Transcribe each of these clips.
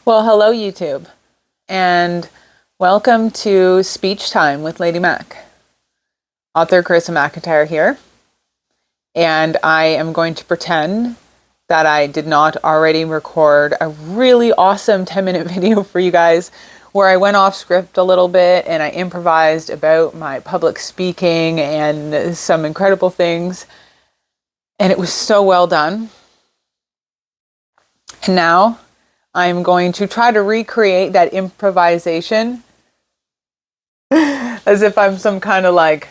Well, hello, YouTube, and welcome to Speech Time with Lady Mac. Author Carissa McIntyre here, and I am going to pretend that I did not already record a really awesome 10-minute video for you guys where I went off script a little bit and I improvised about my public speaking and some incredible things, and it was so well done. And now I'm going to try to recreate that improvisation as if I'm some kind of like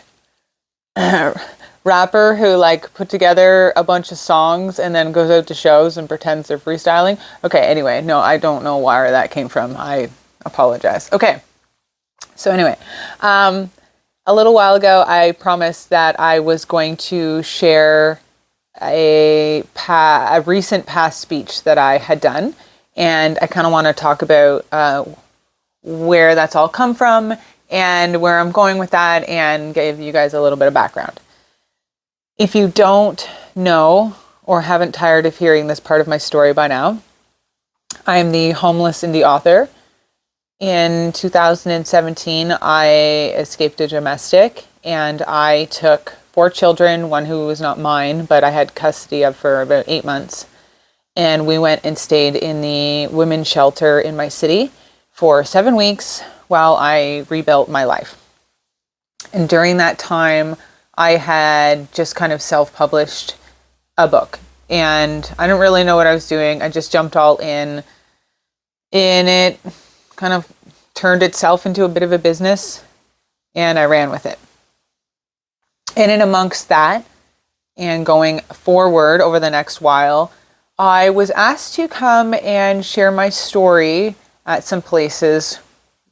rapper who like put together a bunch of songs and then goes out to shows and pretends they're freestyling. Okay, anyway, no, I don't know where that came from. I apologize. Okay, so anyway, a little while ago I promised that I was going to share a recent past speech that I had done. And I kind of want to talk about where that's all come from and where I'm going with that and give you guys a little bit of background. If you don't know or haven't tired of hearing this part of my story by now, I am the homeless indie author. In 2017, I escaped a domestic and I took 4 children, one who was not mine, but I had custody of for about 8 months. And we went and stayed in the women's shelter in my city for 7 weeks while I rebuilt my life. And during that time, I had just kind of self-published a book. And I didn't really know what I was doing. I just jumped all in. And it kind of turned itself into a bit of a business. And I ran with it. And in amongst that, and going forward over the next while, I was asked to come and share my story at some places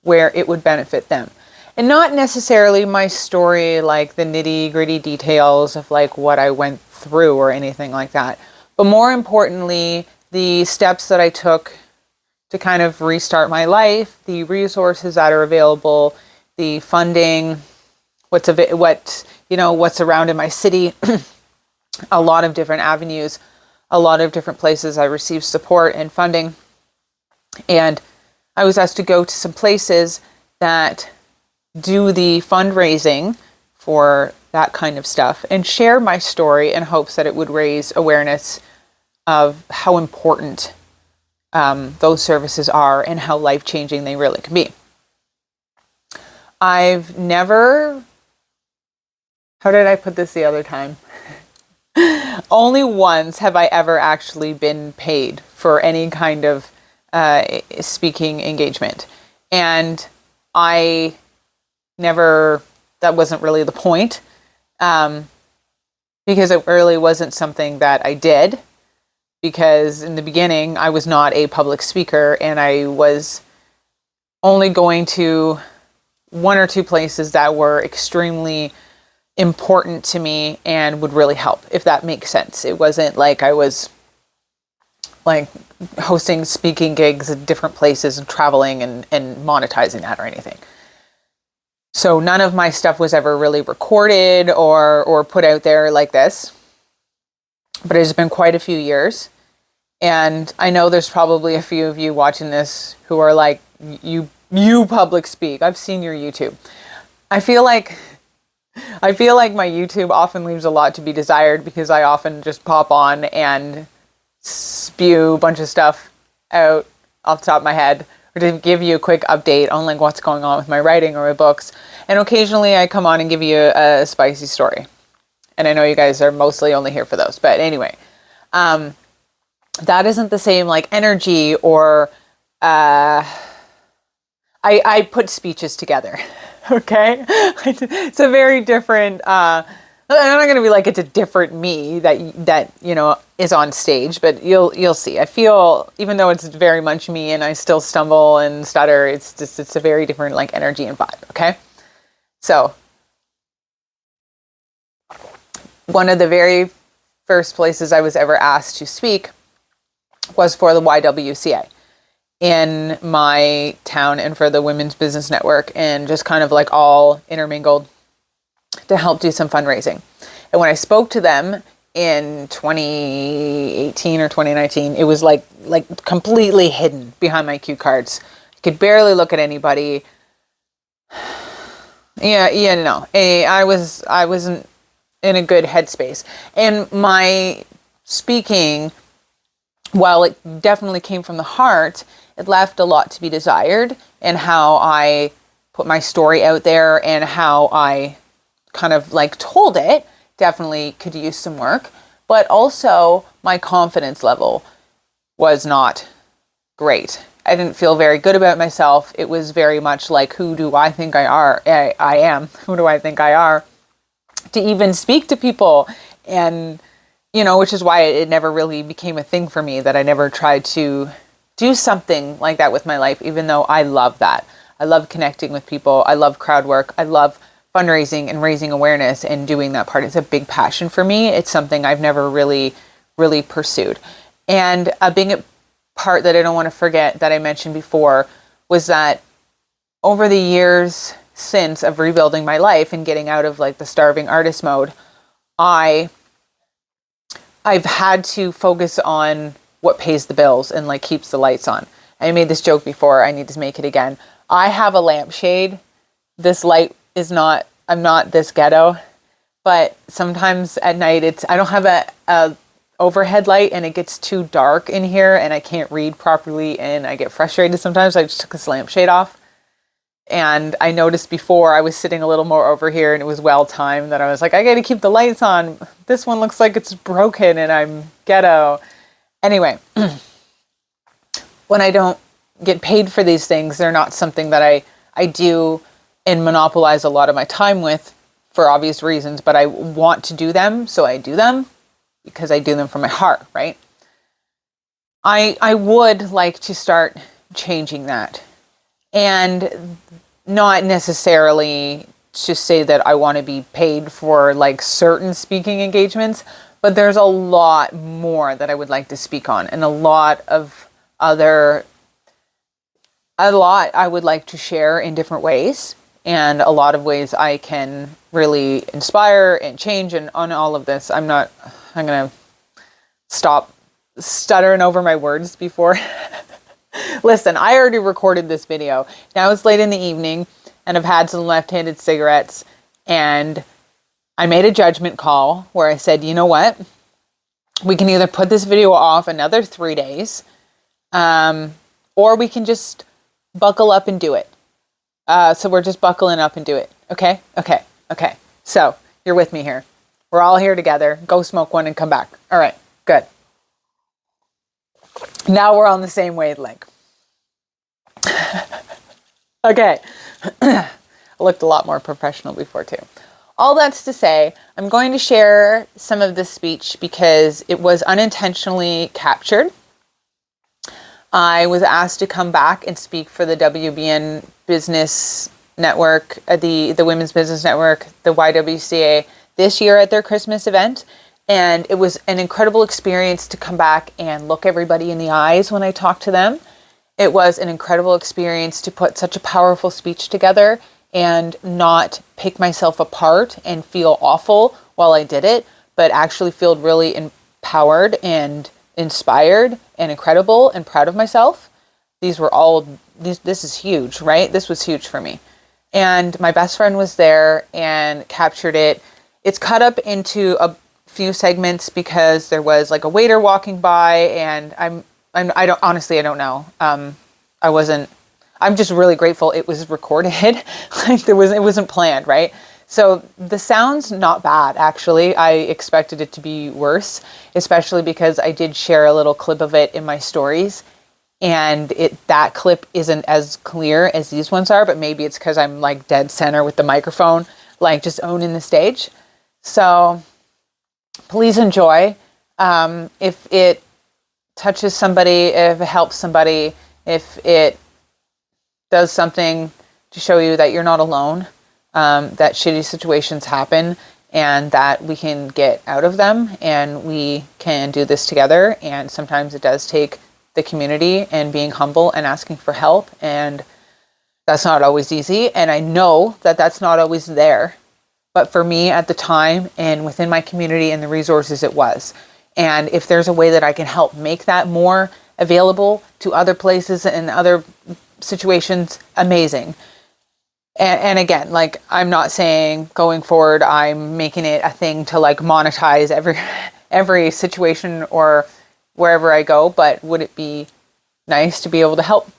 where it would benefit them. And not necessarily my story, like the nitty gritty details of like what I went through or anything like that. But more importantly, the steps that I took to kind of restart my life, the resources that are available, the funding, what's around in my city, a lot of different avenues. A lot of different places I received support and funding. And I was asked to go to some places that do the fundraising for that kind of stuff and share my story in hopes that it would raise awareness of how important those services are and how life-changing they really can be. I've never... How did I put this the other time? Only once have I ever actually been paid for any kind of speaking engagement. And that wasn't really the point, because it really wasn't something that I did, because in the beginning I was not a public speaker and I was only going to 1 or 2 places that were extremely important to me and would really help, if that makes sense. It wasn't like I was like hosting speaking gigs at different places and traveling and monetizing that or anything. So none of my stuff was ever really recorded or put out there like this. But it's been quite a few years. And I know there's probably a few of you watching this who are like, you public speak. I've seen your YouTube. I feel like my YouTube often leaves a lot to be desired because I often just pop on and spew a bunch of stuff out off the top of my head, or to give you a quick update on like what's going on with my writing or my books. And occasionally I come on and give you a spicy story. And I know you guys are mostly only here for those. But anyway, that isn't the same like energy or I put speeches together. Okay, it's a very different. I'm not going to be like it's a different me that is on stage, but you'll see. I feel, even though it's very much me and I still stumble and stutter, it's a very different like energy and vibe. Okay, so one of the very first places I was ever asked to speak was for the YWCA in my town and for the Women's Business Network, and just kind of like all intermingled to help do some fundraising. And when I spoke to them, in 2018 or 2019. It was like completely hidden behind my cue cards. I could barely look at anybody. No. I wasn't in a good headspace. And my speaking, while it definitely came from the heart, it left a lot to be desired, and how I put my story out there and how I kind of like told it definitely could use some work. But also my confidence level was not great. I didn't feel very good about myself. It was very much like, who do I think I am? Who do I think I are to even speak to people? And, which is why it never really became a thing for me, that I never tried to do something like that with my life, even though I love that. I love connecting with people. I love crowd work. I love fundraising and raising awareness and doing that part. It's a big passion for me. It's something I've never really pursued. And a big part that I don't want to forget that I mentioned before was that over the years since of rebuilding my life and getting out of like the starving artist mode, I've had to focus on what pays the bills and like keeps the lights on. I made this joke before. I need to make it again. I have a lampshade. This light is not, I'm not this ghetto, but sometimes at night I don't have a overhead light and it gets too dark in here and I can't read properly and I get frustrated sometimes. I just took this lampshade off, and I noticed before I was sitting a little more over here and it was well timed that I was like, I gotta keep the lights on. This one looks like it's broken and I'm ghetto. Anyway, when I don't get paid for these things, they're not something that I do and monopolize a lot of my time with for obvious reasons, but I want to do them, so I do them because I do them from my heart, right? I would like to start changing that, and not necessarily to say that I want to be paid for like certain speaking engagements, but there's a lot more that I would like to speak on, and a lot I would like to share in different ways, and a lot of ways I can really inspire and change and on all of this. I'm going to stop stuttering over my words before. Listen, I already recorded this video. Now it's late in the evening and I've had some left-handed cigarettes, and I made a judgment call where I said, you know what? We can either put this video off another 3 days, or we can just buckle up and do it. So we're just buckling up and do it. Okay. So you're with me here. We're all here together. Go smoke one and come back. All right, good. Now we're on the same wavelength. Okay. I looked a lot more professional before too. All that's to say, I'm going to share some of this speech because it was unintentionally captured. I was asked to come back and speak for the WBN Business Network, the Women's Business Network, the YWCA, this year at their Christmas event. And it was an incredible experience to come back and look everybody in the eyes when I talked to them. It was an incredible experience to put such a powerful speech together and not pick myself apart and feel awful while I did it, but actually feel really empowered and inspired and incredible and proud of myself. This is huge, right? This was huge for me. And my best friend was there and captured it. It's cut up into a few segments because there was like a waiter walking by, and I don't know. I'm just really grateful it was recorded. Like it wasn't planned, right? So the sound's not bad, actually. I expected it to be worse, especially because I did share a little clip of it in my stories, and that clip isn't as clear as these ones are, but maybe it's because I'm like dead center with the microphone, like just owning the stage. So please enjoy. If it touches somebody, if it helps somebody, if it does something to show you that you're not alone, that shitty situations happen and that we can get out of them and we can do this together. And sometimes it does take the community and being humble and asking for help. And that's not always easy. And I know that that's not always there, But for me at the time and within my community and the resources, it was. And if there's a way that I can help make that more available to other places and other situations, amazing. And again, like, I'm not saying going forward I'm making it a thing to like monetize every situation or wherever I go, but would it be nice to be able to help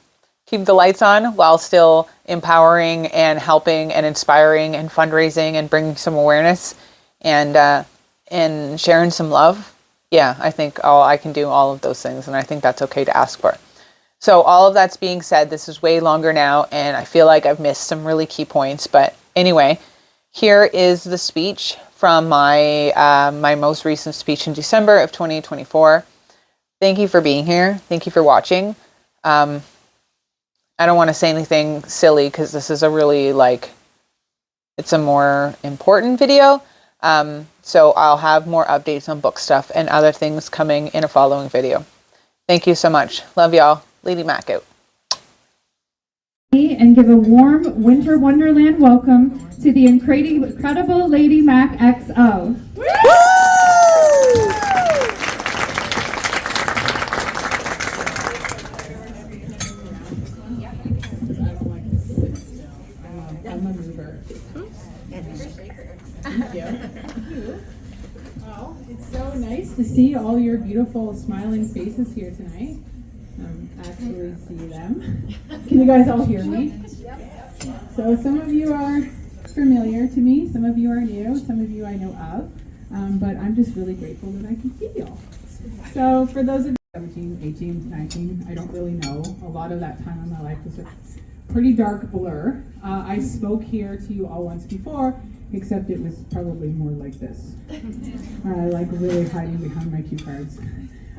keep the lights on while still empowering and helping and inspiring and fundraising and bringing some awareness and sharing some love? Yeah, I think I can do all of those things, and I think that's okay to ask for. So all of that's being said, this is way longer now, and I feel like I've missed some really key points. But anyway, here is the speech from my my most recent speech in December of 2024. Thank you for being here. Thank you for watching. I don't want to say anything silly because this is a really it's a more important video. So I'll have more updates on book stuff and other things coming in a following video. Thank you so much. Love y'all. Lady Mac out. And give a warm winter wonderland welcome to the incredible Lady Mac XO. I'm a mover. Thank you. Well, it's so nice to see all your beautiful smiling faces here tonight. Actually see them. Can you guys all hear me? So some of you are familiar to me, some of you are new, some of you I know of, but I'm just really grateful that I can see you all. So for those of you 17, 18, 19, I don't really know. A lot of that time in my life was a pretty dark blur. I spoke here to you all once before, except it was probably more like this. Like really hiding behind my cue cards.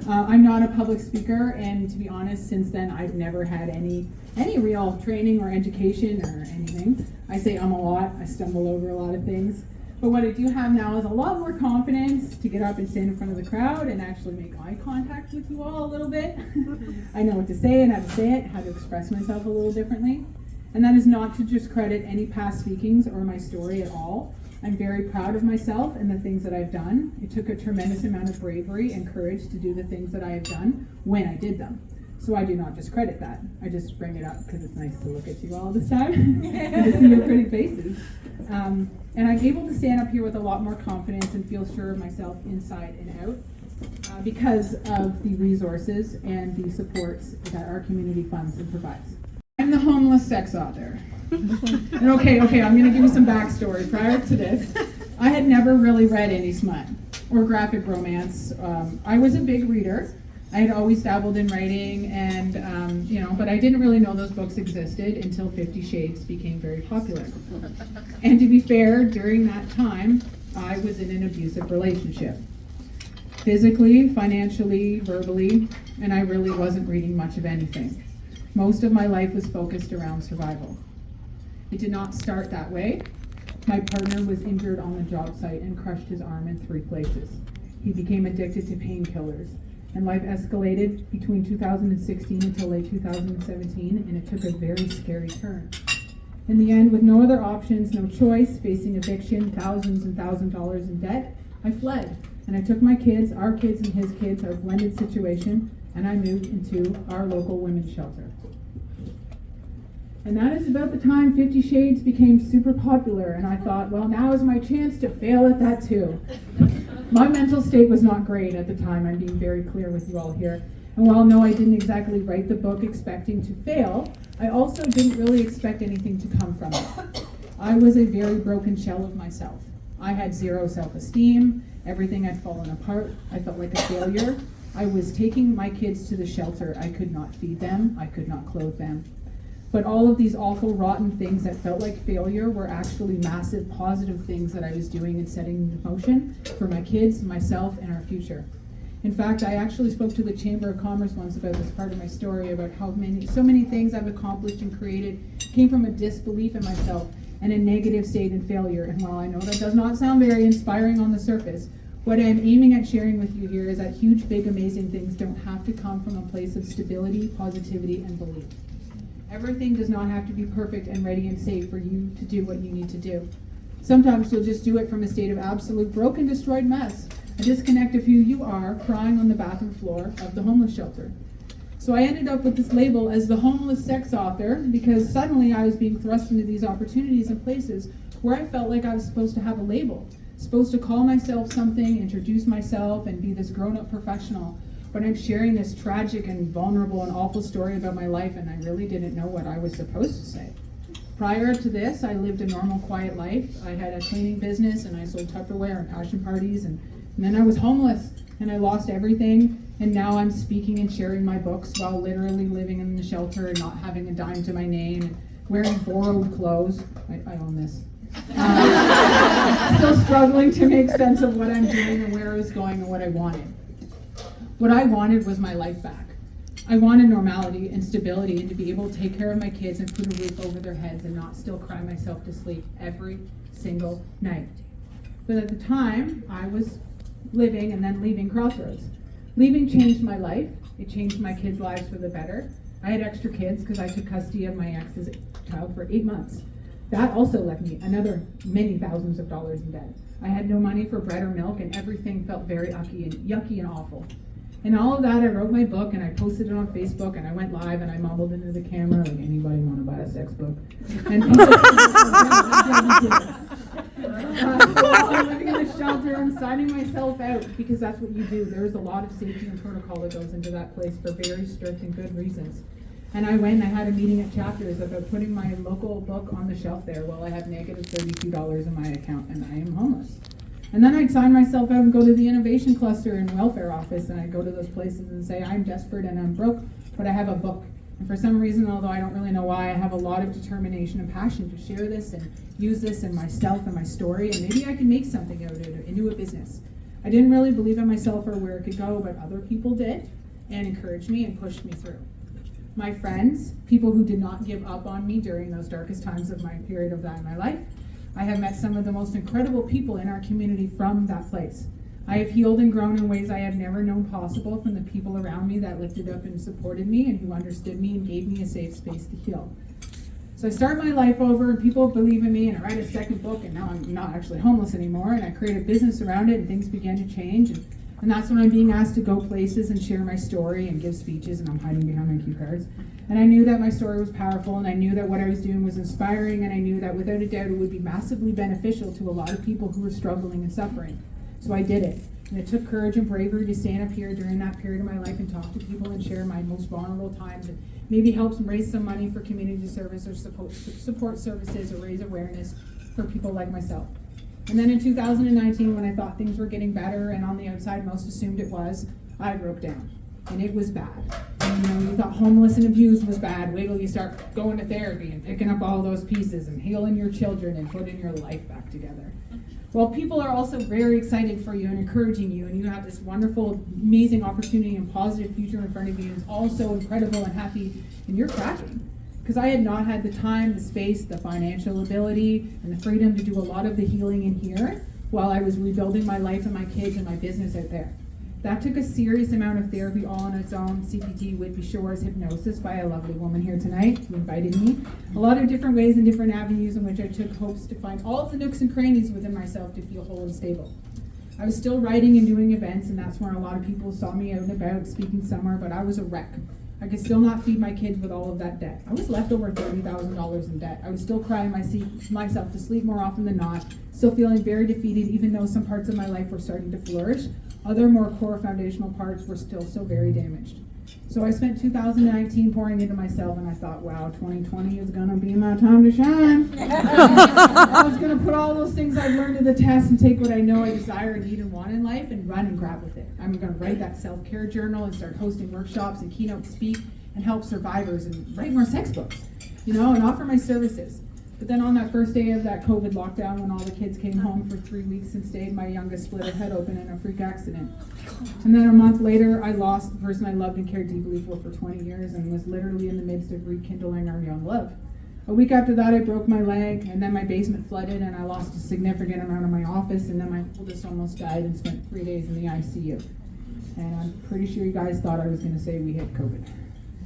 I'm not a public speaker, and to be honest, since then I've never had any real training or education or anything. I say a lot, I stumble over a lot of things. But what I do have now is a lot more confidence to get up and stand in front of the crowd and actually make eye contact with you all a little bit. I know what to say and how to say it, how to express myself a little differently. And that is not to discredit any past speakings or my story at all. I'm very proud of myself and the things that I've done. It took a tremendous amount of bravery and courage to do the things that I have done when I did them. So I do not discredit that. I just bring it up because it's nice to look at you all this time and to see your pretty faces. And I'm able to stand up here with a lot more confidence and feel sure of myself inside and out because of the resources and the supports that our community funds and provides. I'm the homeless sex author. And okay, I'm going to give you some backstory. Prior to this, I had never really read any smut or graphic romance. I was a big reader. I had always dabbled in writing, and but I didn't really know those books existed until 50 Shades became very popular. And to be fair, during that time, I was in an abusive relationship. Physically, financially, verbally, and I really wasn't reading much of anything. Most of my life was focused around survival. It did not start that way. My partner was injured on the job site and crushed his arm in 3 places. He became addicted to painkillers, and life escalated between 2016 until late 2017, and it took a very scary turn. In the end, with no other options, no choice, facing eviction, thousands and thousands of dollars in debt, I fled. And I took my kids, our kids and his kids, our blended situation, and I moved into our local women's shelter. And that is about the time 50 Shades became super popular, and I thought, well, now is my chance to fail at that too. My mental state was not great at the time, I'm being very clear with you all here. And while no, I didn't exactly write the book expecting to fail, I also didn't really expect anything to come from it. I was a very broken shell of myself. I had zero self-esteem, everything had fallen apart, I felt like a failure. I was taking my kids to the shelter, I could not feed them, I could not clothe them. But all of these awful, rotten things that felt like failure were actually massive, positive things that I was doing and setting in motion for my kids, myself, and our future. In fact, I actually spoke to the Chamber of Commerce once about this part of my story, about how so many things I've accomplished and created came from a disbelief in myself and a negative state in failure. And while I know that does not sound very inspiring on the surface, what I'm aiming at sharing with you here is that huge, big, amazing things don't have to come from a place of stability, positivity, and belief. Everything does not have to be perfect and ready and safe for you to do what you need to do. Sometimes you'll just do it from a state of absolute broken, destroyed mess. A disconnect of who you are, crying on the bathroom floor of the homeless shelter. So I ended up with this label as the homeless sex author because suddenly I was being thrust into these opportunities and places where I felt like I was supposed to have a label, supposed to call myself something, introduce myself, and be this grown-up professional. But I'm sharing this tragic and vulnerable and awful story about my life, and I really didn't know what I was supposed to say. Prior to this, I lived a normal, quiet life. I had a cleaning business, and I sold Tupperware and passion parties, and then I was homeless, and I lost everything, and now I'm speaking and sharing my books while literally living in the shelter and not having a dime to my name, and wearing borrowed clothes. I own this. Still struggling to make sense of what I'm doing and where I was going and what I wanted. What I wanted was my life back. I wanted normality and stability and to be able to take care of my kids and put a roof over their heads and not still cry myself to sleep every single night. But at the time, I was living and then leaving Crossroads. Leaving changed my life. It changed my kids' lives for the better. I had extra kids because I took custody of my ex's child for 8 months. That also left me another many thousands of dollars in debt. I had no money for bread or milk, and everything felt very yucky and awful. And all of that, I wrote my book and I posted it on Facebook and I went live and I mumbled into the camera like, anybody want to buy a sex book? And people so while I'm living in the shelter, I'm signing myself out because that's what you do. There's a lot of safety and protocol that goes into that place for very strict and good reasons. And I went and I had a meeting at Chapters about putting my local book on the shelf there while I have negative $32 in my account and I am homeless. And then I'd sign myself out and go to the innovation cluster and welfare office, and I'd go to those places and say, I'm desperate and I'm broke, but I have a book. And for some reason, although I don't really know why, I have a lot of determination and passion to share this and use this in myself and my story, and maybe I can make something out of it into a business. I didn't really believe in myself or where it could go, but other people did and encouraged me and pushed me through. My friends, people who did not give up on me during those darkest times of my period of that in my life. I have met some of the most incredible people in our community from that place. I have healed and grown in ways I have never known possible from the people around me that lifted up and supported me and who understood me and gave me a safe space to heal. So I start my life over and people believe in me and I write a second book and now I'm not actually homeless anymore and I create a business around it and things began to change and that's when I'm being asked to go places and share my story and give speeches and I'm hiding behind my cue cards. And I knew that my story was powerful and I knew that what I was doing was inspiring and I knew that without a doubt it would be massively beneficial to a lot of people who were struggling and suffering. So I did it. And it took courage and bravery to stand up here during that period of my life and talk to people and share my most vulnerable times and maybe help raise some money for community service or support services or raise awareness for people like myself. And then in 2019, when I thought things were getting better and on the outside most assumed it was, I broke down. And it was bad. And, you thought homeless and abused was bad. Wait till you start going to therapy and picking up all those pieces and healing your children and putting your life back together. Well, people are also very excited for you and encouraging you, and you have this wonderful, amazing opportunity and positive future in front of you, and it's all so incredible and happy, and you're cracking. Because I had not had the time, the space, the financial ability, and the freedom to do a lot of the healing in here while I was rebuilding my life and my kids and my business out there. That took a serious amount of therapy all on its own, CPT, Whitby Shores, hypnosis by a lovely woman here tonight who invited me. A lot of different ways and different avenues in which I took hopes to find all of the nooks and crannies within myself to feel whole and stable. I was still writing and doing events, and that's where a lot of people saw me out and about speaking somewhere, but I was a wreck. I could still not feed my kids with all of that debt. I was left over $30,000 in debt. I was still crying myself to sleep more often than not, still feeling very defeated even though some parts of my life were starting to flourish. Other more core foundational parts were still so very damaged. So I spent 2019 pouring into myself and I thought, wow, 2020 is gonna be my time to shine. I was gonna put all those things I've learned to the test and take what I know I desire and need and want in life and run and grab with it. I'm gonna write that self-care journal and start hosting workshops and keynote speak and help survivors and write more sex books, and offer my services. But then on that first day of that COVID lockdown, when all the kids came home for 3 weeks and stayed, my youngest split her head open in a freak accident. And then a month later, I lost the person I loved and cared deeply for 20 years and was literally in the midst of rekindling our young love. A week after that, I broke my leg, and then my basement flooded, and I lost a significant amount of my office, and then my oldest almost died and spent 3 days in the ICU. And I'm pretty sure you guys thought I was going to say we had COVID.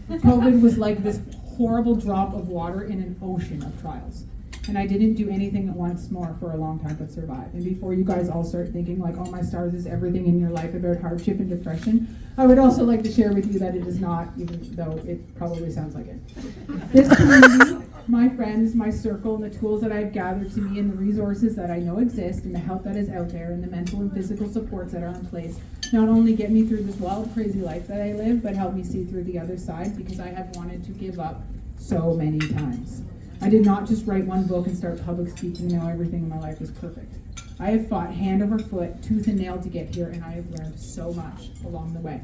COVID was like this horrible drop of water in an ocean of trials. And I didn't do anything at once more for a long time but survive. And before you guys all start thinking like, oh, my stars is everything in your life about hardship and depression, I would also like to share with you that it is not, even though it probably sounds like it. This community, my friends, my circle, and the tools that I've gathered to me, and the resources that I know exist, and the help that is out there, and the mental and physical supports that are in place, not only get me through this wild, crazy life that I live, but help me see through the other side, because I have wanted to give up so many times. I did not just write one book and start public speaking and now everything in my life is perfect. I have fought hand over foot, tooth and nail to get here, and I have learned so much along the way.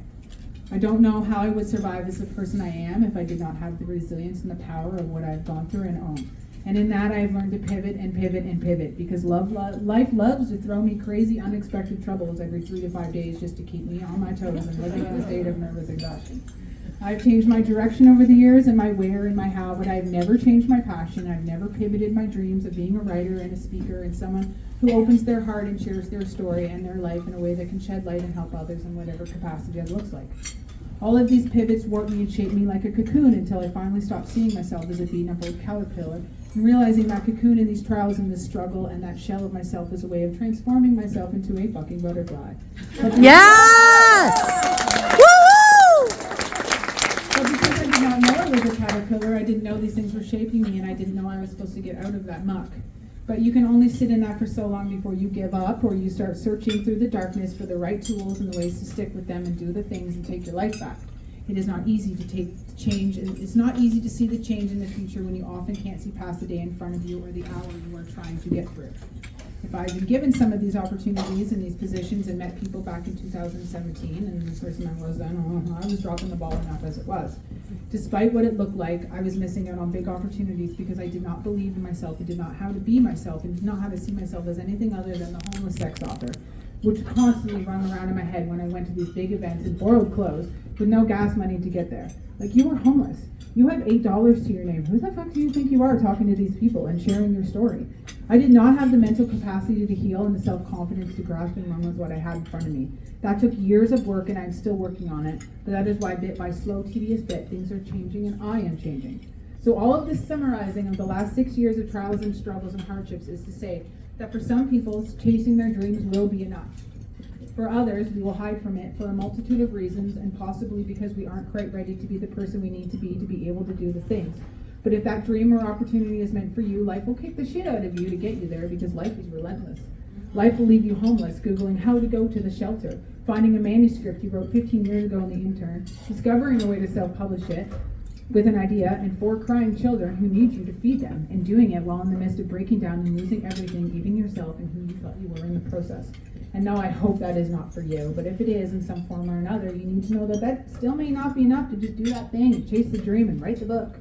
I don't know how I would survive as the person I am if I did not have the resilience and the power of what I've gone through and own. And in that, I've learned to pivot and pivot and pivot, because life loves to throw me crazy, unexpected troubles every 3 to 5 days just to keep me on my toes and living in a state of nervous exhaustion. I've changed my direction over the years and my where and my how, but I've never changed my passion. I've never pivoted my dreams of being a writer and a speaker and someone who opens their heart and shares their story and their life in a way that can shed light and help others in whatever capacity it looks like. All of these pivots warped me and shaped me like a cocoon until I finally stopped seeing myself as a beaten up old caterpillar and realizing that cocoon and these trials and this struggle and that shell of myself is a way of transforming myself into a fucking butterfly. Yes! Woo-hoo! But because I did not know I was a caterpillar, I didn't know these things were shaping me, and I didn't know I was supposed to get out of that muck. But you can only sit in that for so long before you give up, or you start searching through the darkness for the right tools and the ways to stick with them and do the things and take your life back. It is not easy to take the change, and it's not easy to see the change in the future when you often can't see past the day in front of you or the hour you are trying to get through. If I had been given some of these opportunities and these positions and met people back in 2017, and the person I was then, I was dropping the ball enough as it was. Despite what it looked like, I was missing out on big opportunities because I did not believe in myself and did not know how to be myself and did not know how to see myself as anything other than the homeless sex author, which constantly run around in my head when I went to these big events and borrowed clothes with no gas money to get there. Like, you are homeless. You have $8 to your name. Who the fuck do you think you are talking to these people and sharing your story? I did not have the mental capacity to heal and the self-confidence to grasp and run with what I had in front of me. That took years of work, and I'm still working on it, but that is why bit by slow, tedious bit, things are changing and I am changing. So all of this summarizing of the last 6 years of trials and struggles and hardships is to say that for some people, chasing their dreams will be enough. For others, we will hide from it for a multitude of reasons, and possibly because we aren't quite ready to be the person we need to be able to do the things. But if that dream or opportunity is meant for you, life will kick the shit out of you to get you there, because life is relentless. Life will leave you homeless, Googling how to go to the shelter, finding a manuscript you wrote 15 years ago in the intern, discovering a way to self-publish it with an idea, and 4 crying children who need you to feed them, and doing it while in the midst of breaking down and losing everything, even yourself and who you thought you were in the process. And no, I hope that is not for you, but if it is in some form or another, you need to know that that still may not be enough to just do that thing and chase the dream and write the book.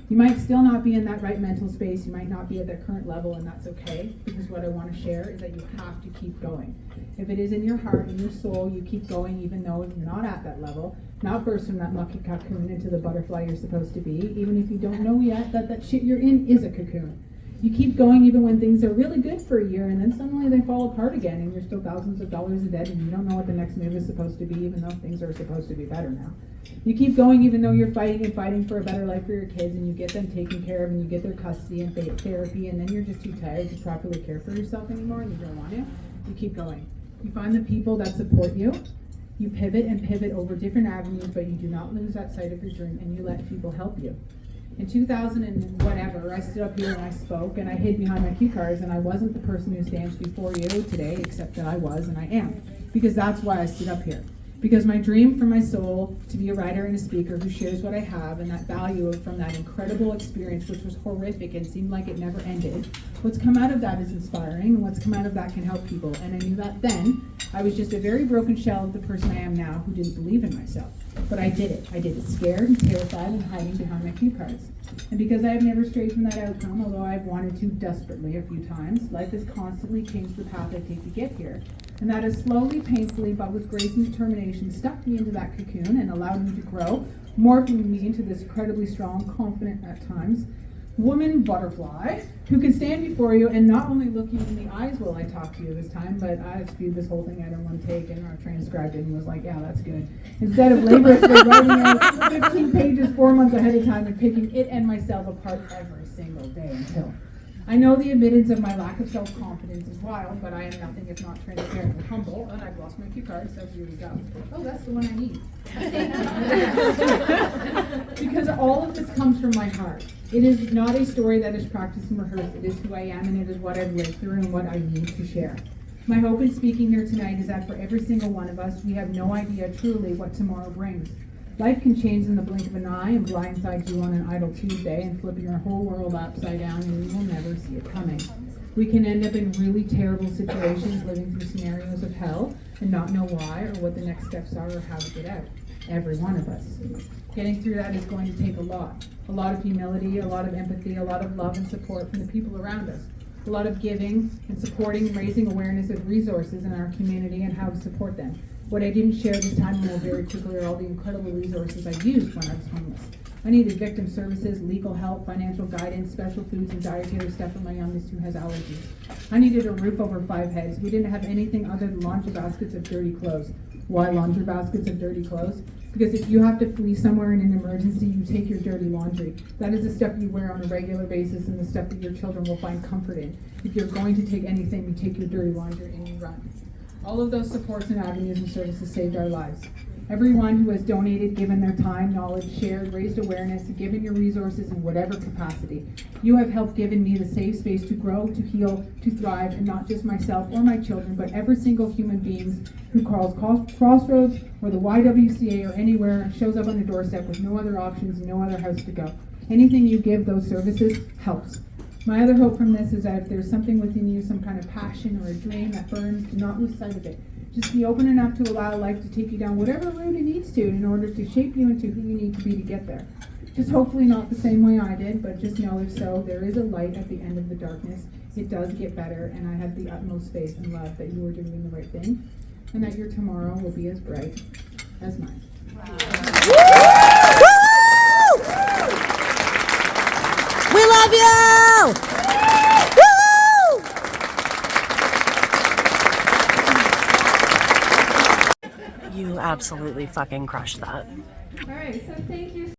You might still not be in that right mental space, you might not be at that current level, and that's okay, because what I want to share is that you have to keep going. If it is in your heart and your soul, you keep going even though you're not at that level, not burst from that mucky cocoon into the butterfly you're supposed to be, even if you don't know yet that that shit you're in is a cocoon. You keep going even when things are really good for a year, and then suddenly they fall apart again, and you're still thousands of dollars in debt, and you don't know what the next move is supposed to be, even though things are supposed to be better now. You keep going even though you're fighting and fighting for a better life for your kids, and you get them taken care of, and you get their custody and therapy, and then you're just too tired to properly care for yourself anymore, and you don't want to. You keep going. You find the people that support you. You pivot and pivot over different avenues, but you do not lose that sight of your dream, and you let people help you. In 2000 and whatever, I stood up here and I spoke, and I hid behind my cue cards, and I wasn't the person who stands before you today, except that I was and I am, because that's why I stood up here. Because my dream for my soul to be a writer and a speaker who shares what I have and that value from that incredible experience, which was horrific and seemed like it never ended, what's come out of that is inspiring, and what's come out of that can help people. And I knew that then. I was just a very broken shell of the person I am now who didn't believe in myself. But I did it. I did it scared and terrified and hiding behind my cue cards. And because I have never strayed from that outcome, although I've wanted to desperately a few times, life has constantly changed the path I take to get here. And that has slowly, painfully, but with grace and determination, stuck me into that cocoon and allowed me to grow, morphing me into this incredibly strong, confident at times, woman butterfly who can stand before you and not only look you in the eyes while I talk to you this time, but I spewed this whole thing out in one take and I transcribed it and was like, yeah, that's good. Instead of laboriously writing out 15 pages 4 months ahead of time and picking it and myself apart every single day until I know the admittance of my lack of self-confidence is wild, but I am nothing if not transparent and humble, and I've lost my cue card, so here we go. Oh, that's the one I need. Because all of this comes from my heart. It is not a story that is practiced and rehearsed. It is who I am, and it is what I've lived through and what I need to share. My hope in speaking here tonight is that for every single one of us, we have no idea truly what tomorrow brings. Life can change in the blink of an eye and blindside you on an idle Tuesday and flip your whole world upside down, and you will never see it coming. We can end up in really terrible situations, living through scenarios of hell, and not know why or what the next steps are or how to get out. Every one of us. Getting through that is going to take a lot. A lot of humility, a lot of empathy, a lot of love and support from the people around us. A lot of giving and supporting and raising awareness of resources in our community and how to support them. What I didn't share this time very quickly are all the incredible resources I used when I was homeless. I needed victim services, legal help, financial guidance, special foods, and dietary stuff for my youngest who has allergies. I needed a roof over 5 heads. We didn't have anything other than laundry baskets of dirty clothes. Why laundry baskets of dirty clothes? Because if you have to flee somewhere in an emergency, you take your dirty laundry. That is the stuff you wear on a regular basis and the stuff that your children will find comfort in. If you're going to take anything, you take your dirty laundry and you run. All of those supports and avenues and services saved our lives. Everyone who has donated, given their time, knowledge, shared, raised awareness, given your resources in whatever capacity. You have helped given me the safe space to grow, to heal, to thrive, and not just myself or my children, but every single human being who calls Crossroads or the YWCA or anywhere and shows up on the doorstep with no other options and no other house to go. Anything you give those services helps. My other hope from this is that if there's something within you, some kind of passion or a dream that burns, do not lose sight of it. Just be open enough to allow life to take you down whatever route it needs to in order to shape you into who you need to be to get there. Just hopefully not the same way I did, but just know if so, there is a light at the end of the darkness. It does get better, and I have the utmost faith and love that you are doing the right thing, and that your tomorrow will be as bright as mine. We love you! You absolutely fucking crushed that. All right, so thank you.